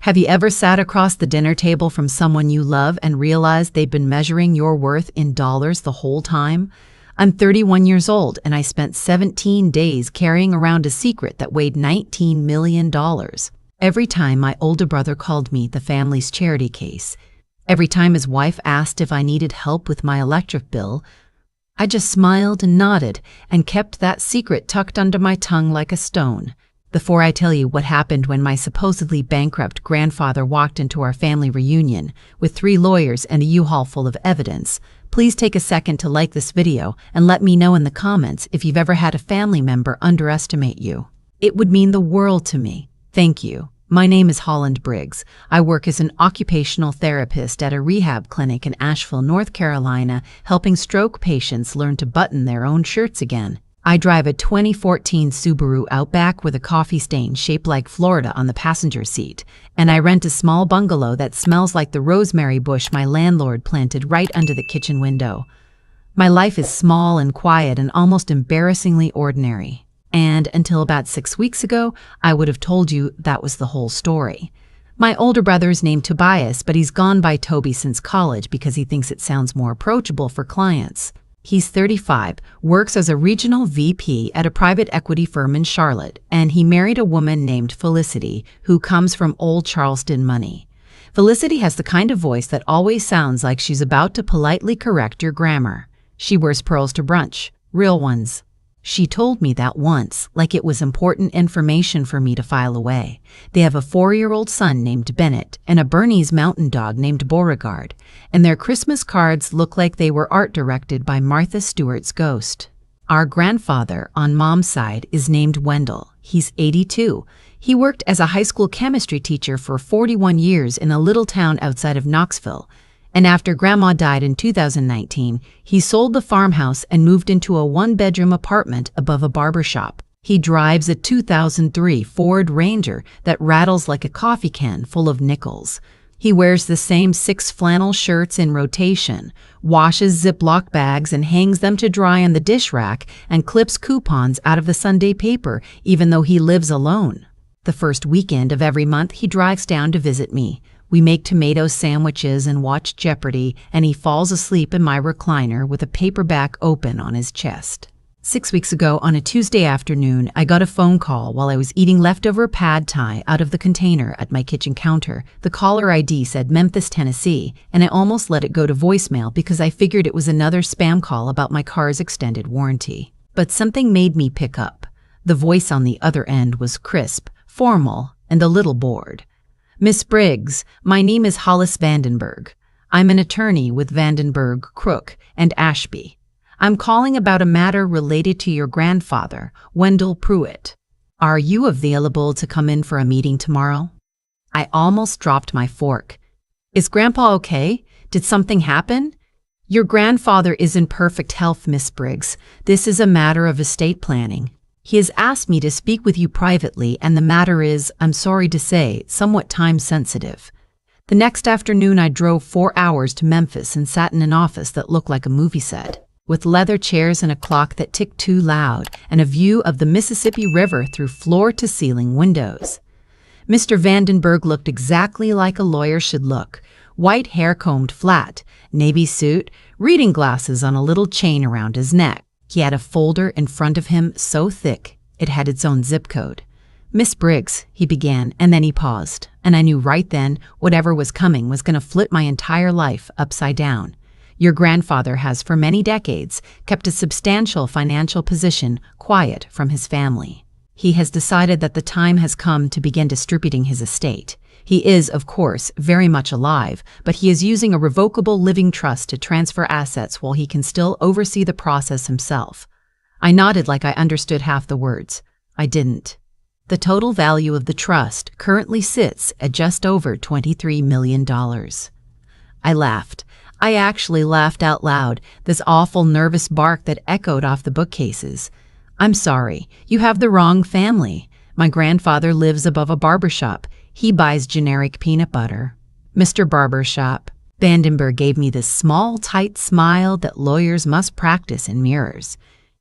Have you ever sat across the dinner table from someone you love and realized they've been measuring your worth in dollars the whole time? I'm 31 years old and I spent 17 days carrying around a secret that weighed $19 million. Every time my older brother called me the family's charity case, every time his wife asked if I needed help with my electric bill, I just smiled and nodded and kept that secret tucked under my tongue like a stone. Before I tell you what happened when my supposedly bankrupt grandfather walked into our family reunion with 3 lawyers and a U-Haul full of evidence, please take a second to like this video and let me know in the comments if you've ever had a family member underestimate you. It would mean the world to me. Thank you. My name is Holland Briggs. I work as an occupational therapist at a rehab clinic in Asheville, North Carolina, helping stroke patients learn to button their own shirts again. I drive a 2014 Subaru Outback with a coffee stain shaped like Florida on the passenger seat, and I rent a small bungalow that smells like the rosemary bush my landlord planted right under the kitchen window. My life is small and quiet and almost embarrassingly ordinary. And until about 6 weeks ago, I would have told you that was the whole story. My older brother is named Tobias, but he's gone by Toby since college because he thinks it sounds more approachable for clients. He's 35, works as a regional VP at a private equity firm in Charlotte, and he married a woman named Felicity, who comes from old Charleston money. Felicity has the kind of voice that always sounds like she's about to politely correct your grammar. She wears pearls to brunch, real ones. She told me that once, like it was important information for me to file away. They have a 4-year-old son named Bennett and a Bernese mountain dog named Beauregard, and their Christmas cards look like they were art directed by Martha Stewart's ghost. Our grandfather, on Mom's side, is named Wendell. He's 82. He worked as a high school chemistry teacher for 41 years in a little town outside of Knoxville. And after Grandma died in 2019, he sold the farmhouse and moved into a 1-bedroom apartment above a barber shop. He drives a 2003 Ford Ranger that rattles like a coffee can full of nickels. He wears the same 6 flannel shirts in rotation, washes Ziploc bags and hangs them to dry on the dish rack, and clips coupons out of the Sunday paper even though he lives alone. The first weekend of every month, he drives down to visit me. We make tomato sandwiches and watch Jeopardy, and he falls asleep in my recliner with a paperback open on his chest. 6 weeks ago, on a Tuesday afternoon, I got a phone call while I was eating leftover pad thai out of the container at my kitchen counter. The caller ID said Memphis, Tennessee, and I almost let it go to voicemail because I figured it was another spam call about my car's extended warranty. But something made me pick up. The voice on the other end was crisp, formal, and a little bored. Miss Briggs, my name is Hollis Vandenberg. I'm an attorney with Vandenberg, Crook, and Ashby. I'm calling about a matter related to your grandfather, Wendell Pruitt. Are you available to come in for a meeting tomorrow? I almost dropped my fork. Is Grandpa okay? Did something happen? Your grandfather is in perfect health, Miss Briggs. This is a matter of estate planning. He has asked me to speak with you privately, and the matter is, I'm sorry to say, somewhat time-sensitive. The next afternoon, I drove 4 hours to Memphis and sat in an office that looked like a movie set, with leather chairs and a clock that ticked too loud, and a view of the Mississippi River through floor-to-ceiling windows. Mr. Vandenberg looked exactly like a lawyer should look. White hair combed flat, navy suit, reading glasses on a little chain around his neck. He had a folder in front of him so thick it had its own zip code. Miss Briggs, he began, and then he paused, and I knew right then whatever was coming was going to flip my entire life upside down. Your grandfather has for many decades kept a substantial financial position quiet from his family. He has decided that the time has come to begin distributing his estate. He is, of course, very much alive, but he is using a revocable living trust to transfer assets while he can still oversee the process himself. I nodded like I understood half the words. I didn't. The total value of the trust currently sits at just over $23 million. I laughed. I actually laughed out loud, this awful nervous bark that echoed off the bookcases. I'm sorry, you have the wrong family. My grandfather lives above a barbershop. He buys generic peanut butter. Mr. Barbershop. Vandenberg gave me this small, tight smile that lawyers must practice in mirrors.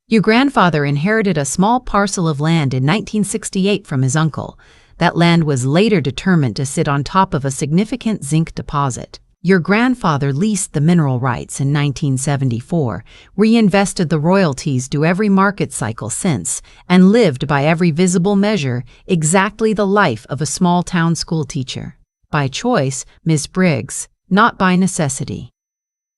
Your grandfather inherited a small parcel of land in 1968 from his uncle. That land was later determined to sit on top of a significant zinc deposit. Your grandfather leased the mineral rights in 1974, reinvested the royalties due every market cycle since, and lived by every visible measure exactly the life of a small-town schoolteacher. By choice, Miss Briggs, not by necessity.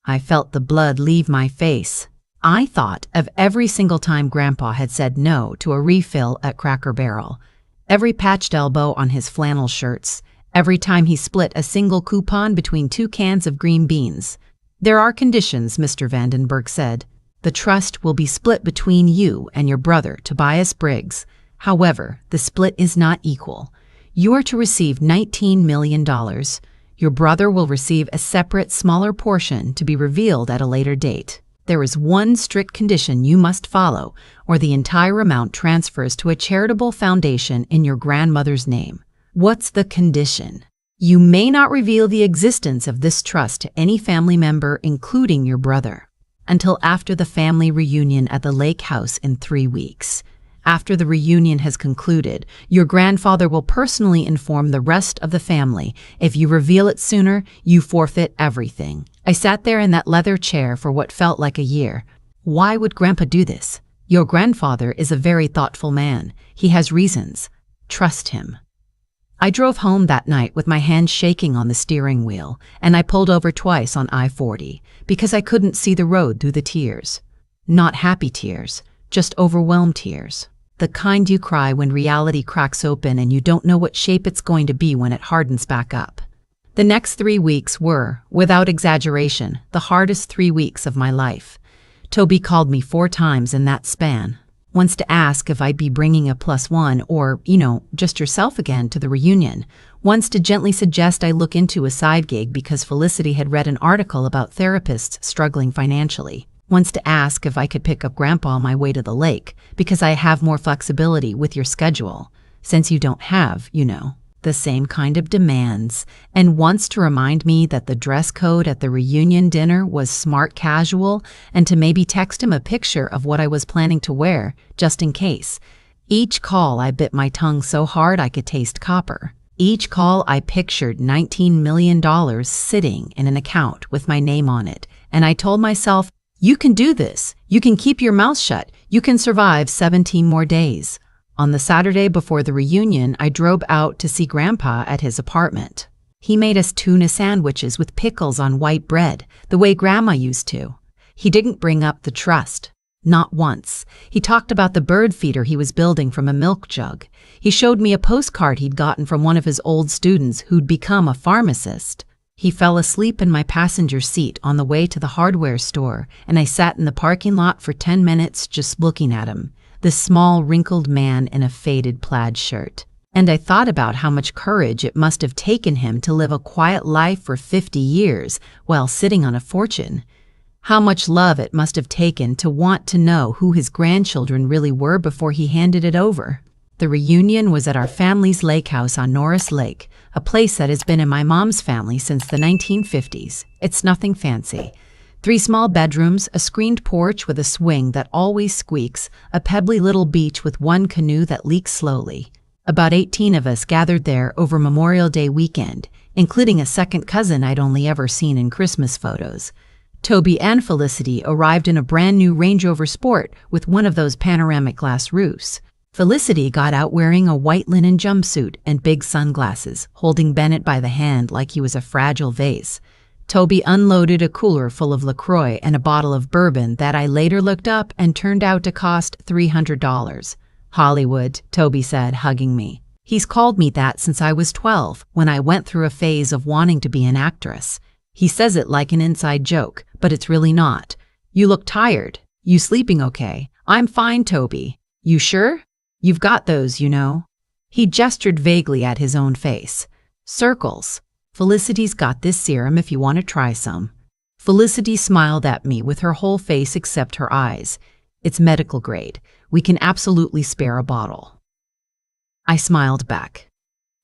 I felt the blood leave my face. I thought of every single time Grandpa had said no to a refill at Cracker Barrel, every patched elbow on his flannel shirts, every time he split a single coupon between 2 cans of green beans. "There are conditions," Mr. Vandenberg said. "The trust will be split between you and your brother, Tobias Briggs. However, the split is not equal. You are to receive $19 million. Your brother will receive a separate, smaller portion to be revealed at a later date. There is one strict condition you must follow, or the entire amount transfers to a charitable foundation in your grandmother's name." What's the condition? You may not reveal the existence of this trust to any family member, including your brother, until after the family reunion at the lake house in 3 weeks. After the reunion has concluded, your grandfather will personally inform the rest of the family. If you reveal it sooner, you forfeit everything. I sat there in that leather chair for what felt like a year. Why would Grandpa do this? Your grandfather is a very thoughtful man. He has reasons. Trust him. I drove home that night with my hands shaking on the steering wheel, and I pulled over twice on I-40 because I couldn't see the road through the tears. Not happy tears, just overwhelmed tears. The kind you cry when reality cracks open and you don't know what shape it's going to be when it hardens back up. The next 3 weeks were, without exaggeration, the hardest 3 weeks of my life. Toby called me 4 times in that span. Once to ask if I'd be bringing a +1 or, just yourself again to the reunion. Once to gently suggest I look into a side gig because Felicity had read an article about therapists struggling financially. Once to ask if I could pick up Grandpa on my way to the lake because I have more flexibility with your schedule, since you don't have, the same kind of demands. And once to remind me that the dress code at the reunion dinner was smart casual and to maybe text him a picture of what I was planning to wear, just in case. Each call I bit my tongue so hard I could taste copper. Each call I pictured $19 million sitting in an account with my name on it, and I told myself, you can do this. You can keep your mouth shut. You can survive 17 more days. On the Saturday before the reunion, I drove out to see Grandpa at his apartment. He made us tuna sandwiches with pickles on white bread, the way Grandma used to. He didn't bring up the trust. Not once. He talked about the bird feeder he was building from a milk jug. He showed me a postcard he'd gotten from one of his old students who'd become a pharmacist. He fell asleep in my passenger seat on the way to the hardware store, and I sat in the parking lot for 10 minutes just looking at him. This small, wrinkled man in a faded plaid shirt. And I thought about how much courage it must have taken him to live a quiet life for 50 years while sitting on a fortune. How much love it must have taken to want to know who his grandchildren really were before he handed it over. The reunion was at our family's lake house on Norris Lake, a place that has been in my mom's family since the 1950s. It's nothing fancy. 3 small bedrooms, a screened porch with a swing that always squeaks, a pebbly little beach with 1 canoe that leaks slowly. About 18 of us gathered there over Memorial Day weekend, including a second cousin I'd only ever seen in Christmas photos. Toby and Felicity arrived in a brand new Range Rover Sport with one of those panoramic glass roofs. Felicity got out wearing a white linen jumpsuit and big sunglasses, holding Bennett by the hand like he was a fragile vase. Toby unloaded a cooler full of LaCroix and a bottle of bourbon that I later looked up and turned out to cost $300. Hollywood, Toby said, hugging me. He's called me that since I was 12, when I went through a phase of wanting to be an actress. He says it like an inside joke, but it's really not. You look tired. You sleeping okay? I'm fine, Toby. You sure? You've got those, He gestured vaguely at his own face. Circles. Felicity's got this serum if you want to try some. Felicity smiled at me with her whole face except her eyes. It's medical grade. We can absolutely spare a bottle. I smiled back.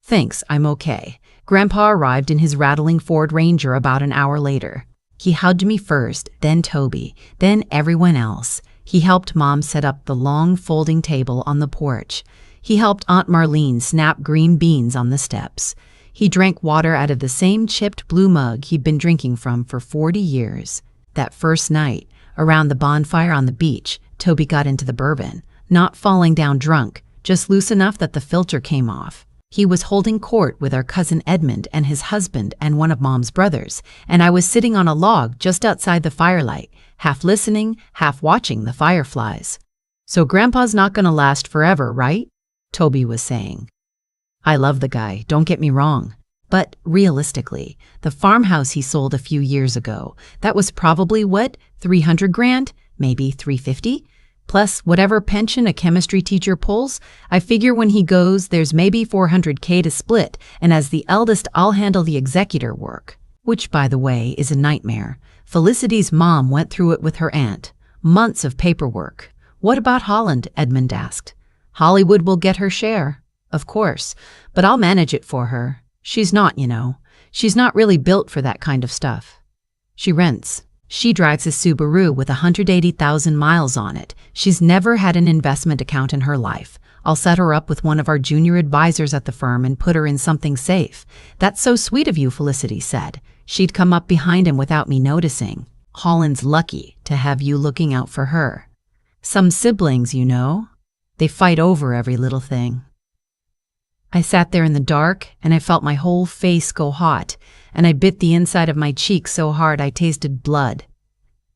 Thanks, I'm okay. Grandpa arrived in his rattling Ford Ranger about an hour later. He hugged me first, then Toby, then everyone else. He helped Mom set up the long folding table on the porch. He helped Aunt Marlene snap green beans on the steps. He drank water out of the same chipped blue mug he'd been drinking from for 40 years. That first night, around the bonfire on the beach, Toby got into the bourbon, not falling down drunk, just loose enough that the filter came off. He was holding court with our cousin Edmund and his husband and one of Mom's brothers, and I was sitting on a log just outside the firelight, half listening, half watching the fireflies. "So Grandpa's not gonna last forever, right?" Toby was saying. I love the guy, don't get me wrong. But realistically, the farmhouse he sold a few years ago, that was probably what, 300 grand? Maybe 350? Plus whatever pension a chemistry teacher pulls, I figure when he goes, there's maybe 400K to split, and as the eldest, I'll handle the executor work. Which, by the way, is a nightmare. Felicity's mom went through it with her aunt. Months of paperwork. "What about Holland?" Edmund asked. "Hollywood will get her share." "Of course, but I'll manage it for her. She's not, you know. She's not really built for that kind of stuff. She rents. She drives a Subaru with 180,000 miles on it. She's never had an investment account in her life. I'll set her up with one of our junior advisors at the firm and put her in something safe." "That's so sweet of you," Felicity said. She'd come up behind him without me noticing. "Holland's lucky to have you looking out for her. Some siblings, you know, they fight over every little thing." I sat there in the dark, and I felt my whole face go hot, and I bit the inside of my cheek so hard I tasted blood.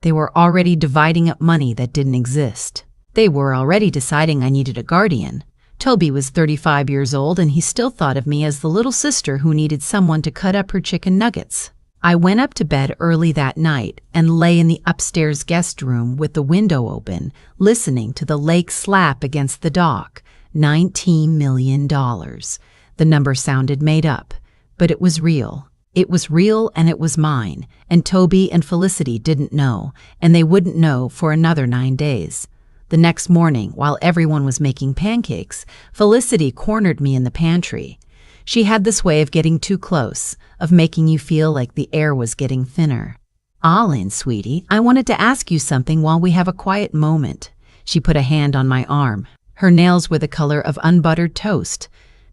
They were already dividing up money that didn't exist. They were already deciding I needed a guardian. Toby was 35 years old, and he still thought of me as the little sister who needed someone to cut up her chicken nuggets. I went up to bed early that night and lay in the upstairs guest room with the window open, listening to the lake slap against the dock. $19 million. The number sounded made up, but it was real. It was real and it was mine, and Toby and Felicity didn't know, and they wouldn't know for another 9 days. The next morning, while everyone was making pancakes, Felicity cornered me in the pantry. She had this way of getting too close, of making you feel like the air was getting thinner. "Alin, sweetie, I wanted to ask you something while we have a quiet moment." She put a hand on my arm. Her nails were the color of unbuttered toast.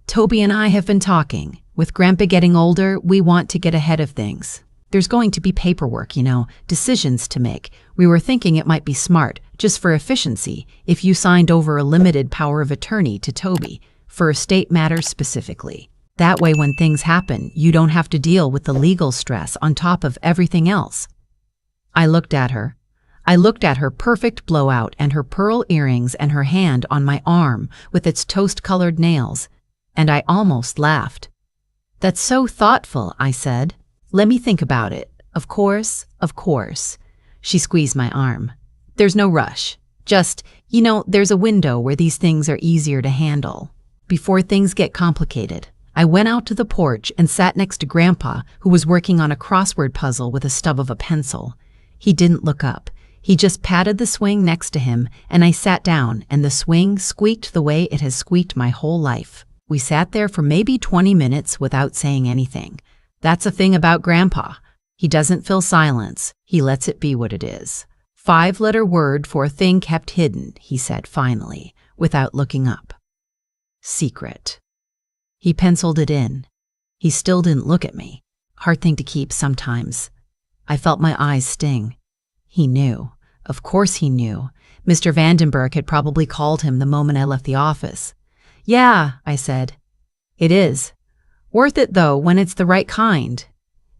"Toby and I have been talking. With Grandpa getting older, we want to get ahead of things. There's going to be paperwork, you know, decisions to make. We were thinking it might be smart, just for efficiency, if you signed over a limited power of attorney to Toby, for estate matters specifically. That way when things happen, you don't have to deal with the legal stress on top of everything else." I looked at her. I looked at her perfect blowout and her pearl earrings and her hand on my arm with its toast-colored nails, and I almost laughed. "That's so thoughtful," I said. "Let me think about it. Of course, of course." She squeezed my arm. "There's no rush. Just, you know, there's a window where these things are easier to handle. Before things get complicated." I went out to the porch and sat next to Grandpa, who was working on a crossword puzzle with a stub of a pencil. He didn't look up. He just patted the swing next to him, and I sat down, and the swing squeaked the way it has squeaked my whole life. We sat there for maybe 20 minutes without saying anything. That's a thing about Grandpa. He doesn't fill silence. He lets it be what it is. 5-letter word for a thing kept hidden, he said finally, without looking up. Secret. He penciled it in. He still didn't look at me. Hard thing to keep sometimes. I felt my eyes sting. He knew. Of course he knew. Mr. Vandenberg had probably called him the moment I left the office. "Yeah," I said. "It is. Worth it, though, when it's the right kind."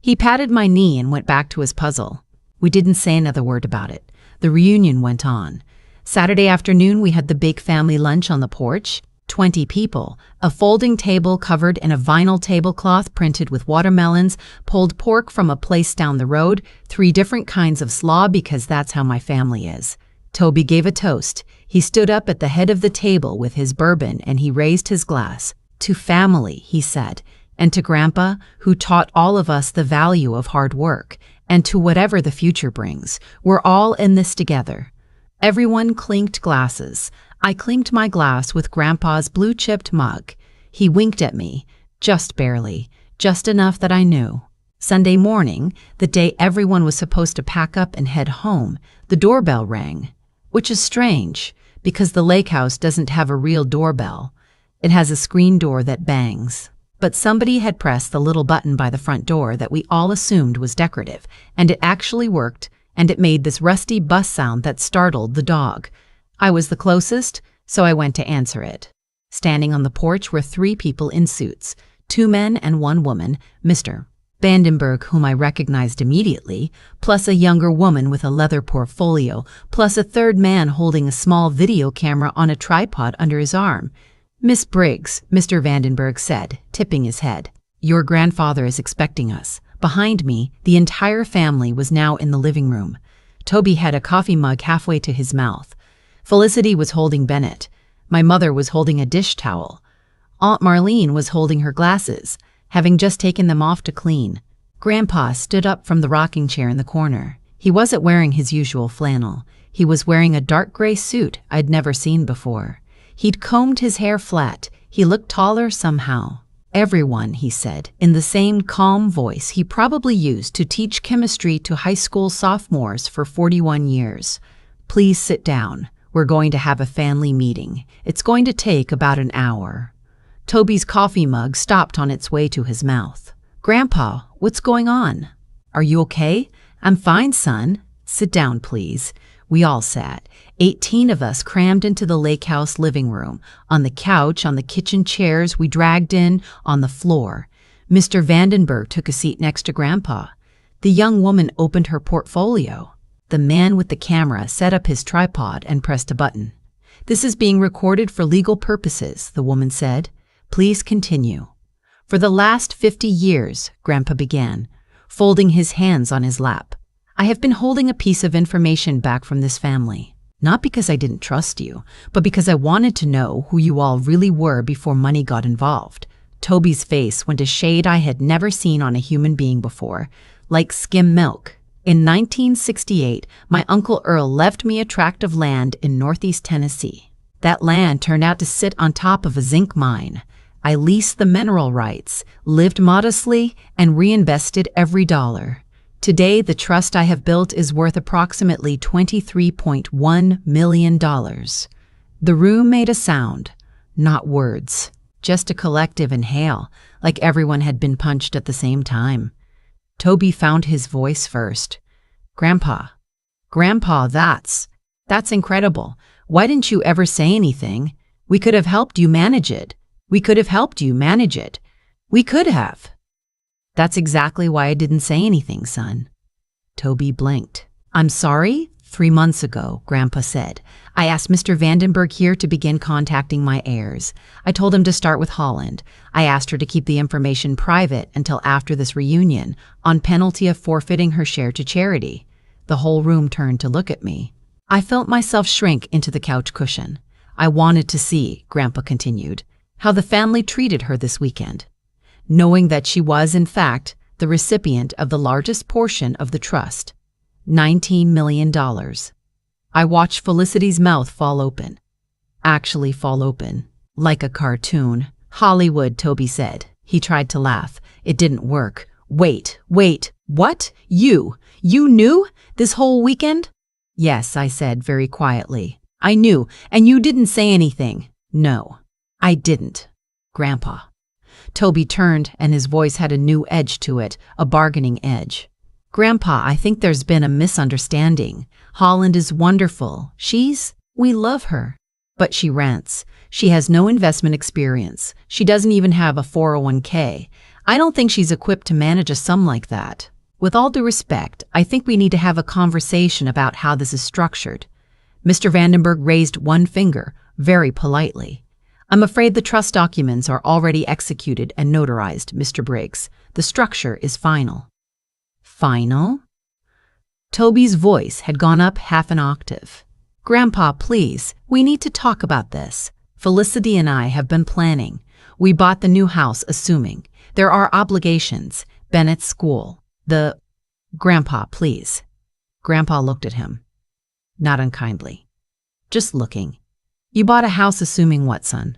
He patted my knee and went back to his puzzle. We didn't say another word about it. The reunion went on. Saturday afternoon, we had the big family lunch on the porch. 20 people, a folding table covered in a vinyl tablecloth printed with watermelons, pulled pork from a place down the road, 3 different kinds of slaw because that's how my family is. Toby gave a toast. He stood up at the head of the table with his bourbon and he raised his glass. "To family," he said, "and to Grandpa, who taught all of us the value of hard work, and to whatever the future brings. We're all in this together." Everyone clinked glasses. I clinked my glass with Grandpa's blue-chipped mug. He winked at me, just barely, just enough that I knew. Sunday morning, the day everyone was supposed to pack up and head home, the doorbell rang, which is strange, because the lake house doesn't have a real doorbell. It has a screen door that bangs. But somebody had pressed the little button by the front door that we all assumed was decorative, and it actually worked, and it made this rusty bus sound that startled the dog. I was the closest, so I went to answer it. Standing on the porch were 3 people in suits, 2 men and 1 woman, Mr. Vandenberg, whom I recognized immediately, plus a younger woman with a leather portfolio, plus a 3rd man holding a small video camera on a tripod under his arm. "Miss Briggs," Mr. Vandenberg said, tipping his head. "Your grandfather is expecting us." Behind me, the entire family was now in the living room. Toby had a coffee mug halfway to his mouth. Felicity was holding Bennett. My mother was holding a dish towel. Aunt Marlene was holding her glasses, having just taken them off to clean. Grandpa stood up from the rocking chair in the corner. He wasn't wearing his usual flannel. He was wearing a dark gray suit I'd never seen before. He'd combed his hair flat. He looked taller somehow. "Everyone," he said, in the same calm voice he probably used to teach chemistry to high school sophomores for 41 years. "Please sit down. We're going to have a family meeting. It's going to take about an hour." Toby's coffee mug stopped on its way to his mouth. "Grandpa, what's going on?" "Are you okay?" "I'm fine, son." "Sit down, please." We all sat. 18 of us crammed into the lake house living room, on the couch, on the kitchen chairs we dragged in, on the floor. Mr. Vandenberg took a seat next to Grandpa. The young woman opened her portfolio. The man with the camera set up his tripod and pressed a button. "This is being recorded for legal purposes," the woman said. "Please continue." "For the last 50 years, Grandpa began, folding his hands on his lap, "I have been holding a piece of information back from this family. Not because I didn't trust you, but because I wanted to know who you all really were before money got involved." Toby's face went a shade I had never seen on a human being before, like skim milk. "In 1968, my Uncle Earl left me a tract of land in northeast Tennessee. That land turned out to sit on top of a zinc mine. I leased the mineral rights, lived modestly, and reinvested every dollar. Today, the trust I have built is worth approximately $23.1 million. The room made a sound, not words, just a collective inhale, like everyone had been punched at the same time. Toby found his voice first. Grandpa, that's incredible. Why didn't you ever say anything? We could have helped you manage it. We could have. That's exactly why I didn't say anything, son." Toby blinked. "I'm sorry? 3 months ago," Grandpa said, "I asked Mr. Vandenberg here to begin contacting my heirs. I told him to start with Holland. I asked her to keep the information private until after this reunion, on penalty of forfeiting her share to charity." The whole room turned to look at me. I felt myself shrink into the couch cushion. "I wanted to see," Grandpa continued, "how the family treated her this weekend, knowing that she was, in fact, the recipient of the largest portion of the trust, $19 million. I watched Felicity's mouth fall open. Actually fall open. "Like a cartoon. Hollywood," Toby said. He tried to laugh. It didn't work. Wait, what? You knew this whole weekend?" "Yes," I said very quietly. "I knew, and you didn't say anything." "No, I didn't, Grandpa." Toby turned, and his voice had a new edge to it, a bargaining edge. "Grandpa, I think there's been a misunderstanding. Holland is wonderful. We love her. But she rents. She has no investment experience. She doesn't even have a 401k. I don't think she's equipped to manage a sum like that. With all due respect, I think we need to have a conversation about how this is structured." Mr. Vandenberg raised one finger, very politely. "I'm afraid the trust documents are already executed and notarized, Mr. Briggs. The structure is final." "Final?" Toby's voice had gone up half an octave. "Grandpa, please, we need to talk about this. Felicity and I have been planning. We bought the new house assuming. There are obligations. Bennett's school. Grandpa, please." Grandpa looked at him. Not unkindly. Just looking. "You bought a house assuming what, son?"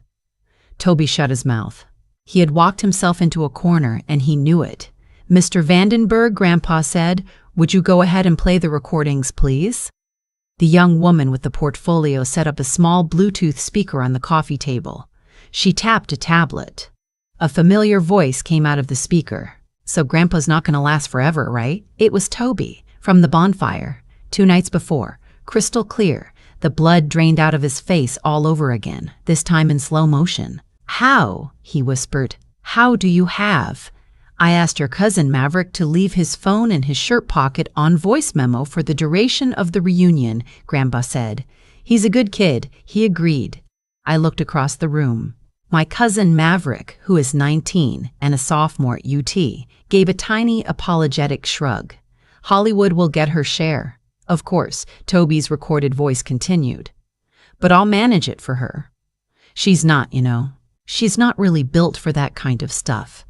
Toby shut his mouth. He had walked himself into a corner, and he knew it. "Mr. Vandenberg," Grandpa said, "would you go ahead and play the recordings, please?" The young woman with the portfolio set up a small Bluetooth speaker on the coffee table. She tapped a tablet. A familiar voice came out of the speaker. "So Grandpa's not going to last forever, right?" It was Toby, from the bonfire, 2 nights before, crystal clear, the blood drained out of his face all over again, this time in slow motion. "How?" he whispered. "How do you have?" "I asked your cousin Maverick to leave his phone in his shirt pocket on voice memo for the duration of the reunion," Grandpa said. "He's a good kid," he agreed. I looked across the room. My cousin Maverick, who is 19 and a sophomore at UT, gave a tiny apologetic shrug. "Hollywood will get her share." "Of course," Toby's recorded voice continued. "But I'll manage it for her. She's not, She's not really built for that kind of stuff."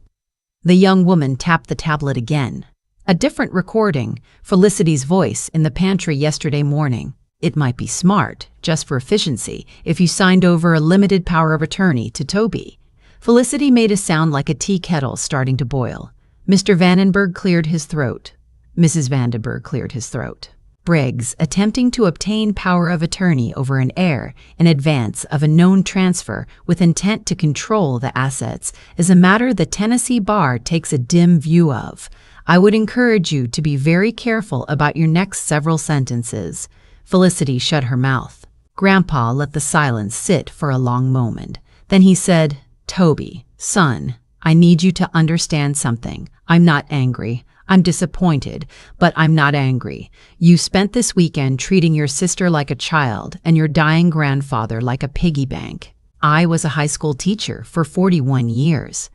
The young woman tapped the tablet again. A different recording, Felicity's voice in the pantry yesterday morning. "It might be smart, just for efficiency, if you signed over a limited power of attorney to Toby." Felicity made a sound like a tea kettle starting to boil. Mr. Vandenberg cleared his throat. Mrs. Vandenberg cleared his throat. "Briggs, attempting to obtain power of attorney over an heir in advance of a known transfer with intent to control the assets is a matter the Tennessee Bar takes a dim view of. I would encourage you to be very careful about your next several sentences." Felicity shut her mouth. Grandpa let the silence sit for a long moment. Then he said, "Toby, son, I need you to understand something. I'm not angry. I'm disappointed, but I'm not angry. You spent this weekend treating your sister like a child and your dying grandfather like a piggy bank. I was a high school teacher for 41 years.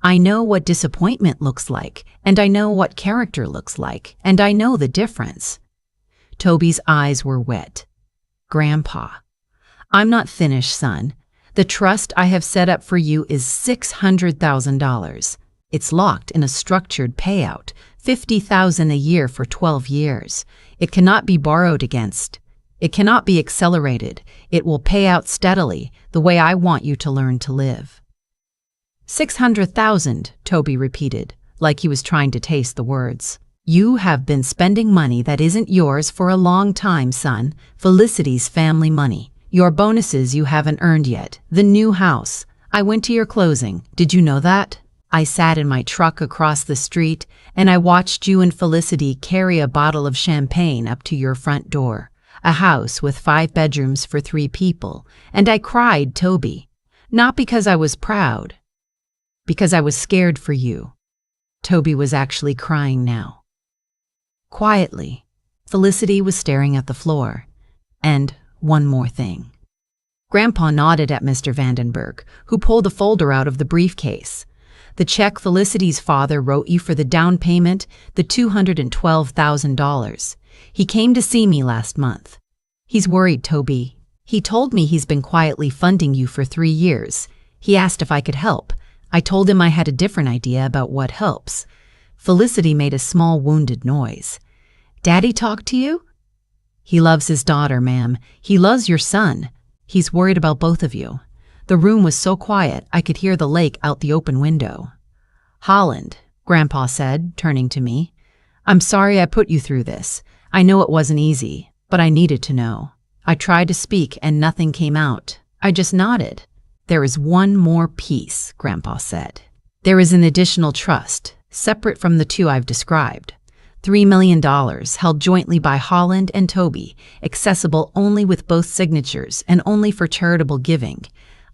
I know what disappointment looks like, and I know what character looks like, and I know the difference." Toby's eyes were wet. "Grandpa, I'm not finished, son. The trust I have set up for you is $600,000. It's locked in a structured payout, $50,000 a year for 12 years. It cannot be borrowed against. It cannot be accelerated. It will pay out steadily, the way I want you to learn to live." "600,000, Toby repeated, like he was trying to taste the words. "You have been spending money that isn't yours for a long time, son. Felicity's family money. Your bonuses you haven't earned yet. The new house. I went to your closing. Did you know that? I sat in my truck across the street, and I watched you and Felicity carry a bottle of champagne up to your front door. A house with 5 bedrooms for 3 people. And I cried, Toby. Not because I was proud. Because I was scared for you." Toby was actually crying now. Quietly, Felicity was staring at the floor. "And one more thing." Grandpa nodded at Mr. Vandenberg, who pulled a folder out of the briefcase. "The check Felicity's father wrote you for the down payment, the $212,000. He came to see me last month. He's worried, Toby. He told me he's been quietly funding you for 3 years. He asked if I could help. I told him I had a different idea about what helps." Felicity made a small wounded noise. "Daddy talked to you?" "He loves his daughter, ma'am. He loves your son. He's worried about both of you." The room was so quiet I could hear the lake out the open window. "Holland," Grandpa said, turning to me, "I'm sorry I put you through this. I know it wasn't easy, but I needed to know." I tried to speak and nothing came out. I just nodded. "There is one more piece," Grandpa said. "There is an additional trust, separate from the 2 I've described. $3 million held jointly by Holland and Toby, accessible only with both signatures and only for charitable giving.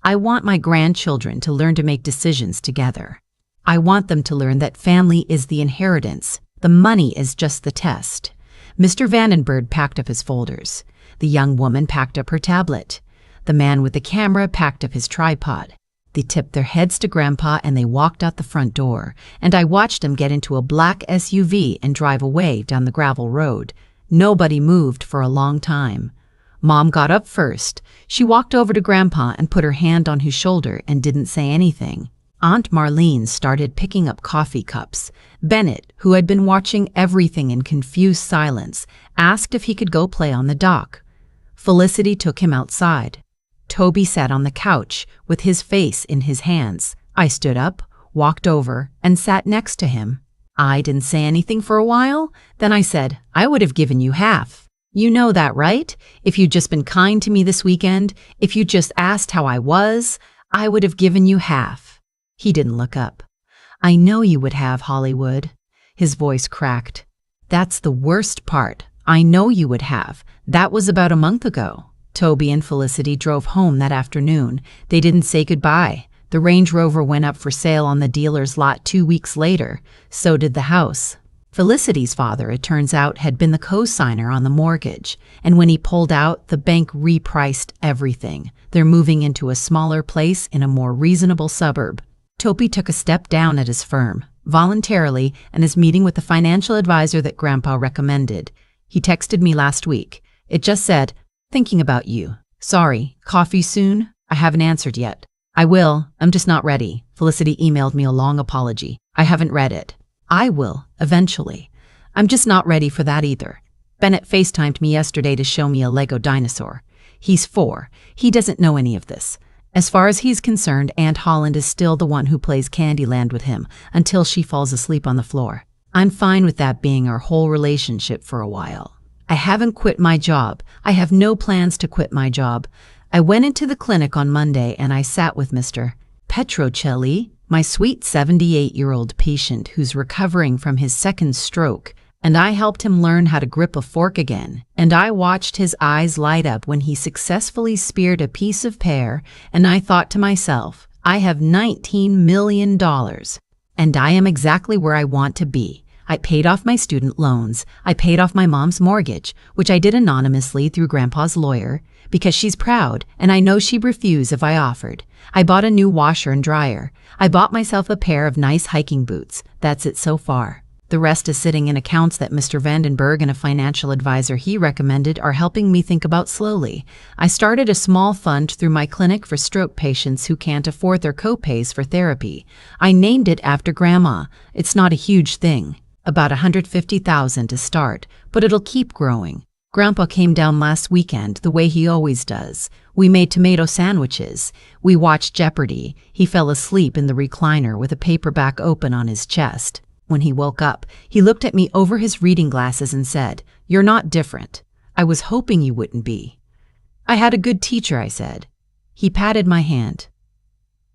I want my grandchildren to learn to make decisions together. I want them to learn that family is the inheritance. The money is just the test." Mr. Vandenberg packed up his folders. The young woman packed up her tablet. The man with the camera packed up his tripod. They tipped their heads to Grandpa and they walked out the front door, and I watched them get into a black SUV and drive away down the gravel road. Nobody moved for a long time. Mom got up first. She walked over to Grandpa and put her hand on his shoulder and didn't say anything. Aunt Marlene started picking up coffee cups. Bennett, who had been watching everything in confused silence, asked if he could go play on the dock. Felicity took him outside. Toby sat on the couch with his face in his hands. I stood up, walked over, and sat next to him. I didn't say anything for a while. Then I said, "I would have given you half. You know that, right? If you'd just been kind to me this weekend, if you just asked how I was, I would have given you half. He didn't look up. I know you would have, Hollywood. His voice cracked. That's the worst part. I know you would have. That was about a month ago. Toby and Felicity drove home that afternoon. They didn't say goodbye. The Range Rover went up for sale on the dealer's lot 2 weeks later. So did the house. Felicity's father, it turns out, had been the co-signer on the mortgage, and when he pulled out, the bank repriced everything. They're moving into a smaller place in a more reasonable suburb. Toby took a step down at his firm, voluntarily, and is meeting with the financial advisor that Grandpa recommended. He texted me last week. It just said, "Thinking about you. Sorry, coffee soon? I haven't answered yet." "I will, I'm just not ready." Felicity emailed me a long apology. "I haven't read it." "I will, eventually. I'm just not ready for that either." Bennett FaceTimed me yesterday to show me a Lego dinosaur. He's 4. He doesn't know any of this. As far as he's concerned, Aunt Holland is still the one who plays Candyland with him until she falls asleep on the floor. I'm fine with that being our whole relationship for a while. I haven't quit my job. I have no plans to quit my job. I went into the clinic on Monday and I sat with Mr. Petrocelli, my sweet 78-year-old patient who's recovering from his second stroke, and I helped him learn how to grip a fork again, and I watched his eyes light up when he successfully speared a piece of pear, and I thought to myself, I have $19 million, and I am exactly where I want to be. I paid off my student loans. I paid off my mom's mortgage, which I did anonymously through Grandpa's lawyer, because she's proud, and I know she'd refuse if I offered. I bought a new washer and dryer. I bought myself a pair of nice hiking boots. That's it so far. The rest is sitting in accounts that Mr. Vandenberg and a financial advisor he recommended are helping me think about slowly. I started a small fund through my clinic for stroke patients who can't afford their co-pays for therapy. I named it after Grandma. It's not a huge thing. About $150,000 to start, but it'll keep growing. Grandpa came down last weekend the way he always does. We made tomato sandwiches. We watched Jeopardy. He fell asleep in the recliner with a paperback open on his chest. When he woke up, he looked at me over his reading glasses and said, "You're not different. I was hoping you wouldn't be." "I had a good teacher," I said. He patted my hand.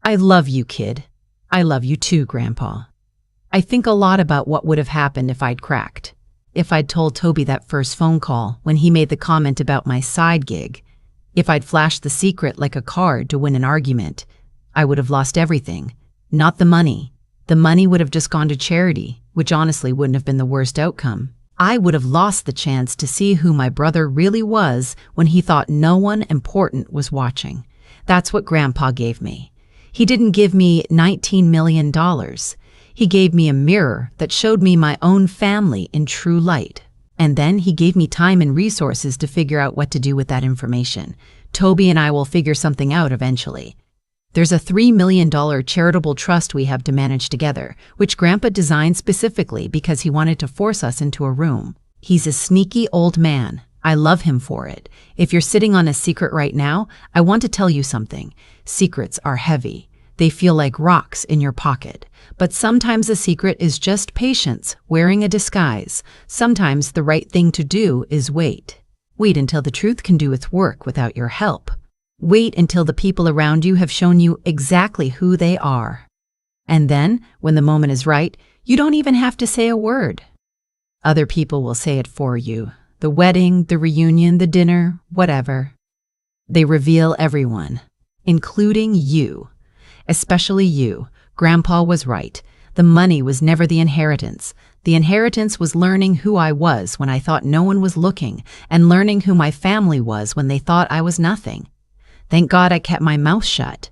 "I love you, kid. I love you too, Grandpa." I think a lot about what would have happened if I'd cracked. If I'd told Toby that first phone call when he made the comment about my side gig. If I'd flashed the secret like a card to win an argument. I would have lost everything. Not the money. The money would have just gone to charity, which honestly wouldn't have been the worst outcome. I would have lost the chance to see who my brother really was when he thought no one important was watching. That's what Grandpa gave me. He didn't give me $19 million. He gave me a mirror that showed me my own family in true light. And then he gave me time and resources to figure out what to do with that information. Toby and I will figure something out eventually. There's a $3 million charitable trust we have to manage together, which Grandpa designed specifically because he wanted to force us into a room. He's a sneaky old man. I love him for it. If you're sitting on a secret right now, I want to tell you something. Secrets are heavy. They feel like rocks in your pocket. But sometimes a secret is just patience wearing a disguise. Sometimes the right thing to do is wait. Wait until the truth can do its work without your help. Wait until the people around you have shown you exactly who they are. And then, when the moment is right, you don't even have to say a word. Other people will say it for you. The wedding, the reunion, the dinner, whatever. They reveal everyone, including you. Especially you. Grandpa was right. The money was never the inheritance. The inheritance was learning who I was when I thought no one was looking, and learning who my family was when they thought I was nothing. Thank God I kept my mouth shut.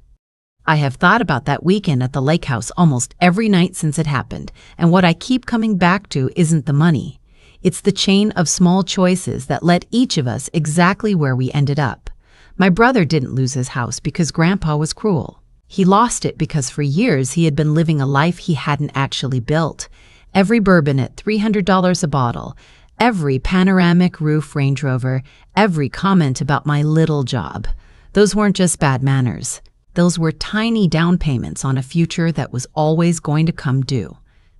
I have thought about that weekend at the lake house almost every night since it happened, and what I keep coming back to isn't the money. It's the chain of small choices that led each of us exactly where we ended up. My brother didn't lose his house because Grandpa was cruel. He lost it because for years he had been living a life he hadn't actually built. Every bourbon at $300 a bottle, every panoramic roof Range Rover, every comment about my little job. Those weren't just bad manners. Those were tiny down payments on a future that was always going to come due.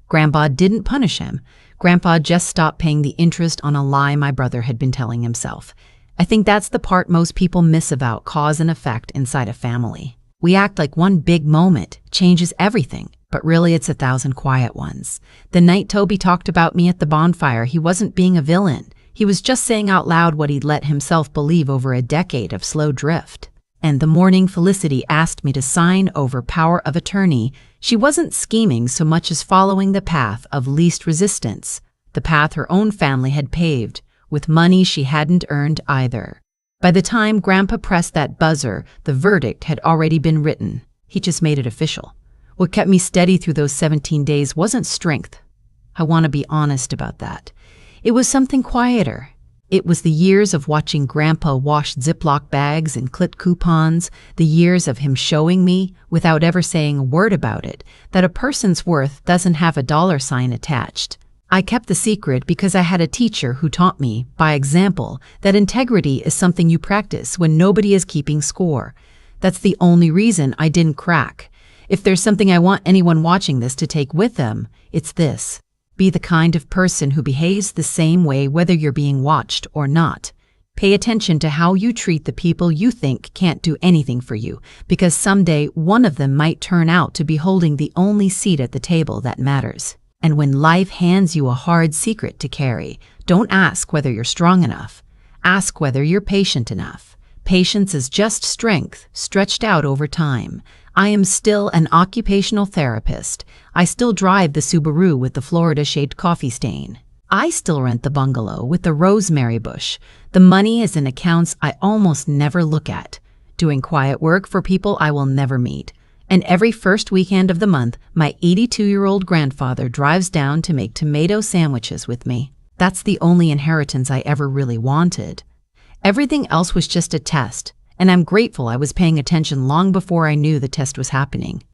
Grandpa didn't punish him. Grandpa just stopped paying the interest on a lie my brother had been telling himself. I think that's the part most people miss about cause and effect inside a family. We act like one big moment changes everything, but really it's 1,000 quiet ones. The night Toby talked about me at the bonfire, he wasn't being a villain. He was just saying out loud what he'd let himself believe over a decade of slow drift. And the morning Felicity asked me to sign over power of attorney, she wasn't scheming so much as following the path of least resistance, the path her own family had paved, with money she hadn't earned either. By the time Grandpa pressed that buzzer, the verdict had already been written. He just made it official. What kept me steady through those 17 days wasn't strength. I want to be honest about that. It was something quieter. It was the years of watching Grandpa wash Ziploc bags and clip coupons, the years of him showing me, without ever saying a word about it, that a person's worth doesn't have a dollar sign attached. I kept the secret because I had a teacher who taught me, by example, that integrity is something you practice when nobody is keeping score. That's the only reason I didn't crack. If there's something I want anyone watching this to take with them, it's this. Be the kind of person who behaves the same way whether you're being watched or not. Pay attention to how you treat the people you think can't do anything for you, because someday one of them might turn out to be holding the only seat at the table that matters. And when life hands you a hard secret to carry, don't ask whether you're strong enough. Ask whether you're patient enough. Patience is just strength stretched out over time. I am still an occupational therapist. I still drive the Subaru with the Florida-shaped coffee stain. I still rent the bungalow with the rosemary bush. The money is in accounts I almost never look at, doing quiet work for people I will never meet. And every first weekend of the month, my 82-year-old grandfather drives down to make tomato sandwiches with me. That's the only inheritance I ever really wanted. Everything else was just a test. And I'm grateful I was paying attention long before I knew the test was happening.